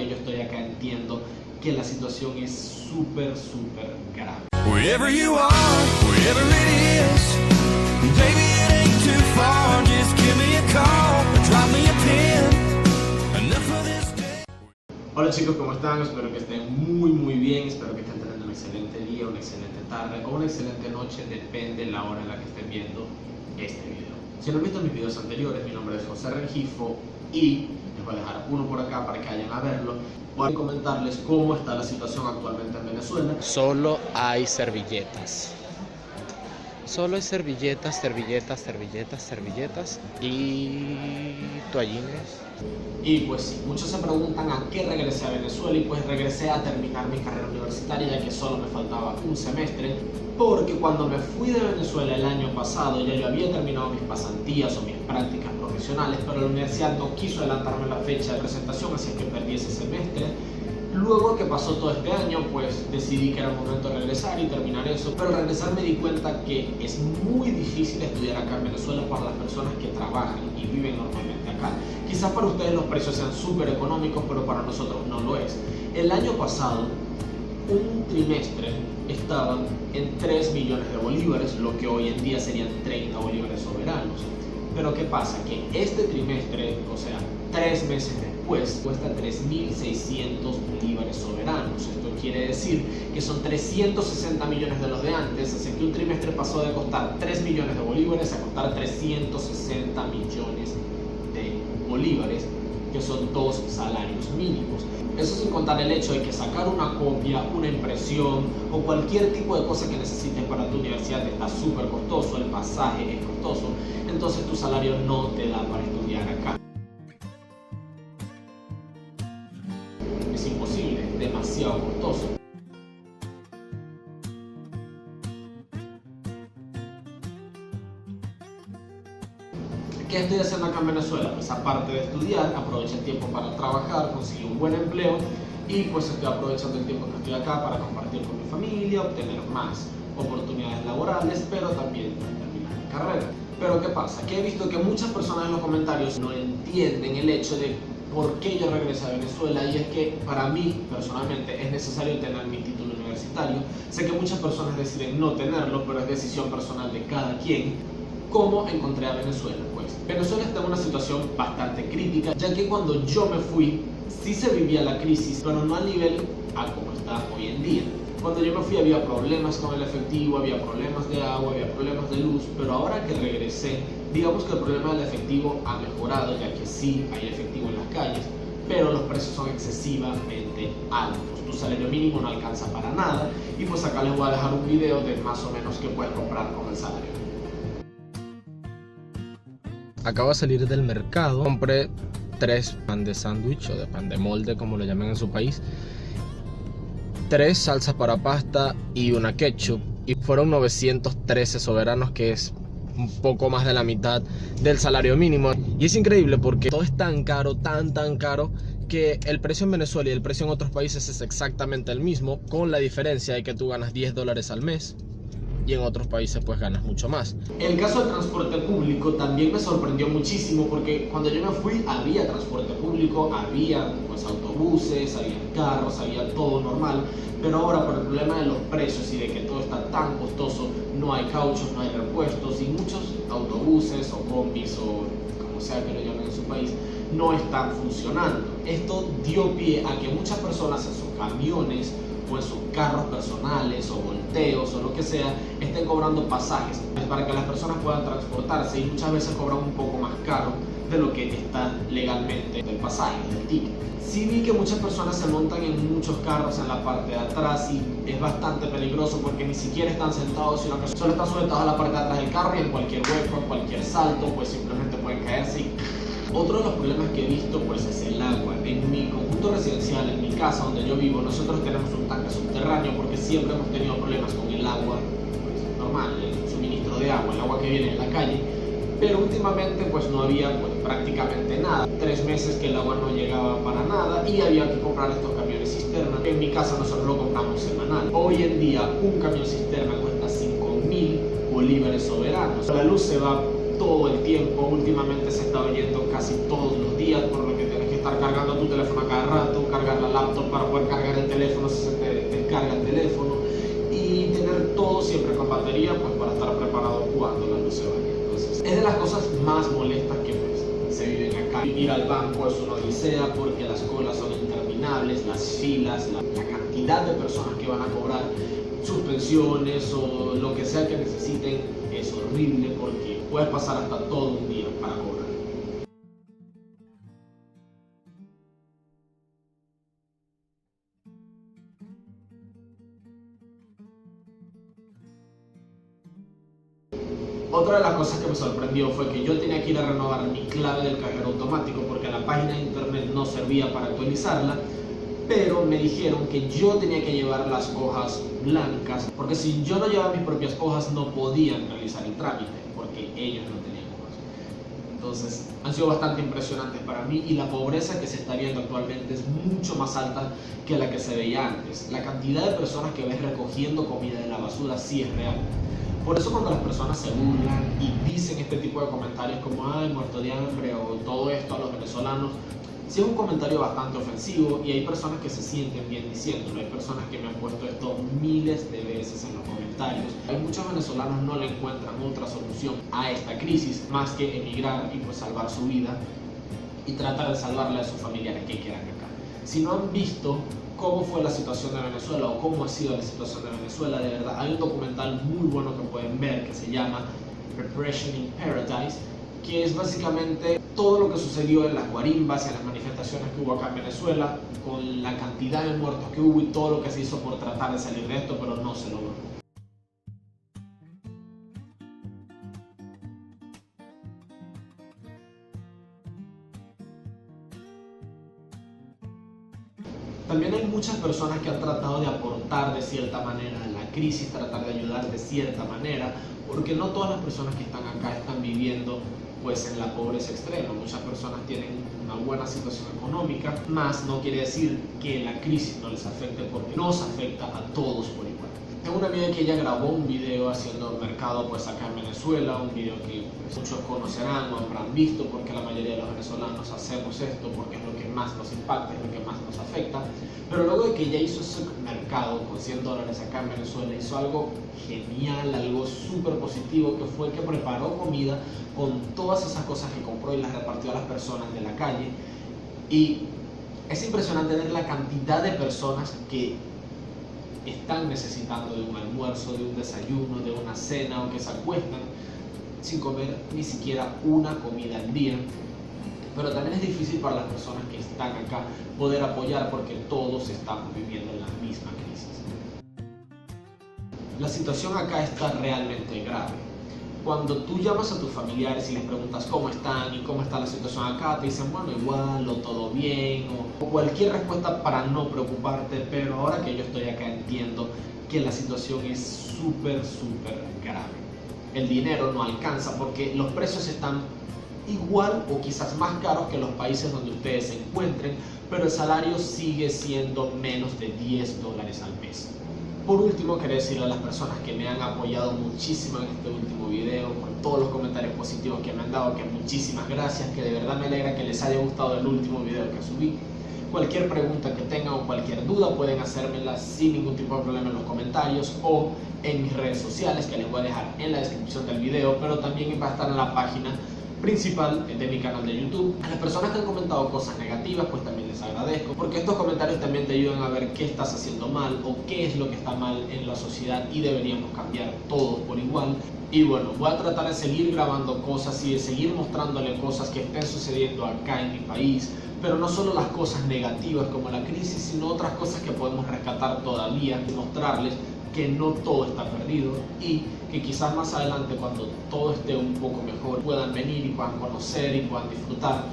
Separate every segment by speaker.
Speaker 1: yo estoy acá entiendo que la situación es súper grave.
Speaker 2: Wherever you are, wherever it is, baby, it ain't too far. Just give me a call, drop me a pin. Enough of this day.
Speaker 1: Hola chicos, ¿cómo están? Espero que estén muy bien, espero que estén teniendo un excelente día, una excelente tarde o una excelente noche, depende de la hora en la que estén viendo este video. Si no han visto mis videos anteriores, mi nombre es José Rengifo y les voy a dejar uno por acá para que vayan a verlo. Voy a comentarles cómo está la situación actualmente en Venezuela.
Speaker 3: Solo hay servilletas. Solo hay servilletas y toallines.
Speaker 1: Y pues sí, muchos se preguntan a qué regresé a Venezuela y pues regresé a terminar mi carrera universitaria ya que solo me faltaba un semestre, porque cuando me fui de Venezuela el año pasado ya yo había terminado mis pasantías o mis prácticas profesionales, pero la universidad no quiso adelantarme la fecha de presentación, así que perdí ese semestre. Luego que pasó todo este año, pues decidí que era el momento de regresar y terminar eso, pero al regresar me di cuenta que es muy difícil estudiar acá en Venezuela para las personas que trabajan y viven normalmente acá. Quizás para ustedes los precios sean súper económicos, pero para nosotros no lo es. El año pasado, un trimestre estaba en 3 millones de bolívares, lo que hoy en día serían 30 bolívares soberanos. Pero ¿qué pasa? Que este trimestre, o sea, 3 meses después, cuesta 3.600 bolívares soberanos. Esto quiere decir que son 360 millones de los de antes, así que un trimestre pasó de costar 3 millones de bolívares a costar 360 millones de bolívares, que son 2 salarios mínimos. Eso sin contar el hecho de que sacar una copia, una impresión o cualquier tipo de cosa que necesites para tu universidad está súper costoso, el pasaje es costoso, entonces tu salario no te da para estudiar acá. Es imposible, es demasiado costoso. ¿Qué estoy haciendo acá en Venezuela? Pues aparte de estudiar, aprovecho el tiempo para trabajar, conseguir un buen empleo y pues estoy aprovechando el tiempo que estoy acá para compartir con mi familia, obtener más oportunidades laborales, pero también terminar mi carrera. Pero ¿qué pasa? Que he visto que muchas personas en los comentarios no entienden el hecho de por qué yo regresé a Venezuela, y es que para mí personalmente es necesario tener mi título universitario. Sé que muchas personas deciden no tenerlo, pero es decisión personal de cada quien. ¿Cómo encontré a Venezuela? Pues Venezuela está en una situación bastante crítica, ya que cuando yo me fui sí se vivía la crisis, pero no al nivel a como está hoy en día. Cuando yo me fui había problemas con el efectivo, había problemas de agua, había problemas de luz, pero ahora que regresé, digamos que el problema del efectivo ha mejorado, ya que sí hay efectivo en las calles, pero los precios son excesivamente altos. Tu salario mínimo no alcanza para nada, y pues acá les voy a dejar un video de más o menos qué puedes comprar con el salario.
Speaker 3: Acabo de salir del mercado, compré 3 pan de sándwich o de pan de molde como lo llaman en su país, 3 salsas para pasta y una ketchup, y fueron 913 soberanos, que es un poco más de la mitad del salario mínimo. Y es increíble porque todo es tan caro, tan caro, que el precio en Venezuela y el precio en otros países es exactamente el mismo, con la diferencia de que tú ganas $10 al mes y en otros países pues ganas mucho más.
Speaker 1: El caso del transporte público también me sorprendió muchísimo, porque cuando yo me fui había transporte público, había pues autobuses, había carros, había todo normal, pero ahora por el problema de los precios y de que todo está tan costoso, no hay cauchos, no hay repuestos, y muchos autobuses o combis o como sea que lo llamen en su país no están funcionando. Esto dio pie a que muchas personas en sus camiones o en sus carros personales o volteos o lo que sea estén cobrando pasajes para que las personas puedan transportarse, y muchas veces cobran un poco más caro de lo que está legalmente del pasaje, del ticket. Sí vi que muchas personas se montan en muchos carros en la parte de atrás, y es bastante peligroso porque ni siquiera están sentados, sino que solo están sujetados a la parte de atrás del carro, y en cualquier hueco, en cualquier salto, pues simplemente pueden caerse. Otro de los problemas que he visto pues es el agua. En mi conjunto residencial, en mi casa donde yo vivo, nosotros tenemos un tanque subterráneo porque siempre hemos tenido problemas con el agua pues, normal, el suministro de agua, el agua que viene de la calle, pero últimamente pues no había pues, prácticamente nada. 3 meses que el agua no llegaba para nada y había que comprar estos camiones cisterna. En mi casa nosotros lo compramos semanal. Hoy en día un camión cisterna cuesta 5.000 bolívares soberanos. La luz se va todo el tiempo, últimamente se está oyendo casi todos los días, por lo que tienes que estar cargando tu teléfono a cada rato, cargar la tanto para poder cargar el teléfono si se te descarga el teléfono, y tener todo siempre con batería, pues para estar preparado cuando la luz se vaya. Entonces, es de las cosas más molestas que pues, se viven acá. Ir al banco es una odisea porque las colas son interminables, las filas, la cantidad de personas que van a cobrar sus pensiones o lo que sea que necesiten es horrible porque puedes pasar hasta todo un día para cobrar. Otra de las cosas que me sorprendió fue que yo tenía que ir a renovar mi clave del cajero automático porque la página de internet no servía para actualizarla, pero me dijeron que yo tenía que llevar las hojas blancas porque si yo no llevaba mis propias hojas no podían realizar el trámite porque ellos no tenían hojas. Entonces han sido bastante impresionantes para mí y la pobreza que se está viendo actualmente es mucho más alta que la que se veía antes. La cantidad de personas que ves recogiendo comida de la basura sí es real. Por eso cuando las personas se burlan y dicen este tipo de comentarios como ay, muerto de hambre o todo esto a los venezolanos, sí es un comentario bastante ofensivo y hay personas que se sienten bien diciéndolo. Hay personas que me han puesto esto miles de veces en los comentarios. Hay muchos venezolanos no le encuentran otra solución a esta crisis más que emigrar y pues salvar su vida y tratar de salvarle a sus familiares que quedan acá. Si no han visto cómo fue la situación de Venezuela o cómo ha sido la situación de Venezuela, de verdad, hay un documental muy bueno que pueden ver que se llama Repression in Paradise, que es básicamente todo lo que sucedió en las guarimbas y en las manifestaciones que hubo acá en Venezuela, con la cantidad de muertos que hubo y todo lo que se hizo por tratar de salir de esto, pero no se logró. También hay muchas personas que han tratado de aportar de cierta manera a la crisis, tratar de ayudar de cierta manera, porque no todas las personas que están acá están viviendo pues en la pobreza extrema. Muchas personas tienen una buena situación económica, más no quiere decir que la crisis no les afecte porque nos afecta a todos por igual. Tengo una amiga que ella grabó un video haciendo mercado pues acá en Venezuela, un video que pues, muchos conocerán o habrán visto porque la mayoría de los venezolanos hacemos esto porque es lo que más nos impacta, es lo que más nos afecta. Pero luego de que ella hizo ese mercado con $100 acá en Venezuela, hizo algo genial, algo súper positivo, que fue que preparó comida con todas esas cosas que compró y las repartió a las personas de la calle. Y es impresionante ver la cantidad de personas que están necesitando de un almuerzo, de un desayuno, de una cena o que se acuestan sin comer ni siquiera una comida al día. Pero también es difícil para las personas que están acá poder apoyar porque todos estamos viviendo en la misma crisis. La situación acá está realmente grave. Cuando tú llamas a tus familiares y les preguntas cómo están y cómo está la situación acá, te dicen bueno, igual o todo bien o cualquier respuesta para no preocuparte, pero ahora que yo estoy acá entiendo que la situación es súper grave. El dinero no alcanza porque los precios están igual o quizás más caros que los países donde ustedes se encuentren, pero el salario sigue siendo menos de $10 al mes. Por último, quería decirle a las personas que me han apoyado muchísimo en este último video, por todos los comentarios positivos que me han dado, que muchísimas gracias, que de verdad me alegra que les haya gustado el último video que subí. Cualquier pregunta que tengan o cualquier duda pueden hacérmela sin ningún tipo de problema en los comentarios o en mis redes sociales, que les voy a dejar en la descripción del video, pero también va a estar en la página principal de mi canal de YouTube. A las personas que han comentado cosas negativas pues también les agradezco porque estos comentarios también te ayudan a ver qué estás haciendo mal o qué es lo que está mal en la sociedad y deberíamos cambiar todos por igual. Y bueno, voy a tratar de seguir grabando cosas y de seguir mostrándole cosas que estén sucediendo acá en mi país, pero no solo las cosas negativas como la crisis, sino otras cosas que podemos rescatar todavía y mostrarles que no todo está perdido y que quizás más adelante cuando todo esté un poco mejor puedan venir y puedan conocer y puedan disfrutar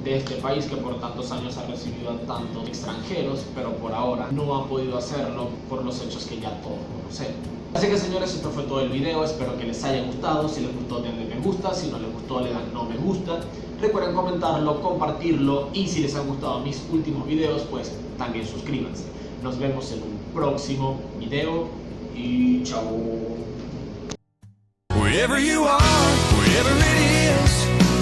Speaker 1: de este país que por tantos años ha recibido a tantos extranjeros, pero por ahora no ha podido hacerlo por los hechos que ya todos conocemos. Así que señores, esto fue todo el video, espero que les haya gustado. Si les gustó denle me gusta, si no les gustó le dan no me gusta. Recuerden comentarlo, compartirlo y si les han gustado mis últimos videos pues también suscríbanse. Nos vemos en un próximo video y chao.
Speaker 2: Wherever you are, wherever it is,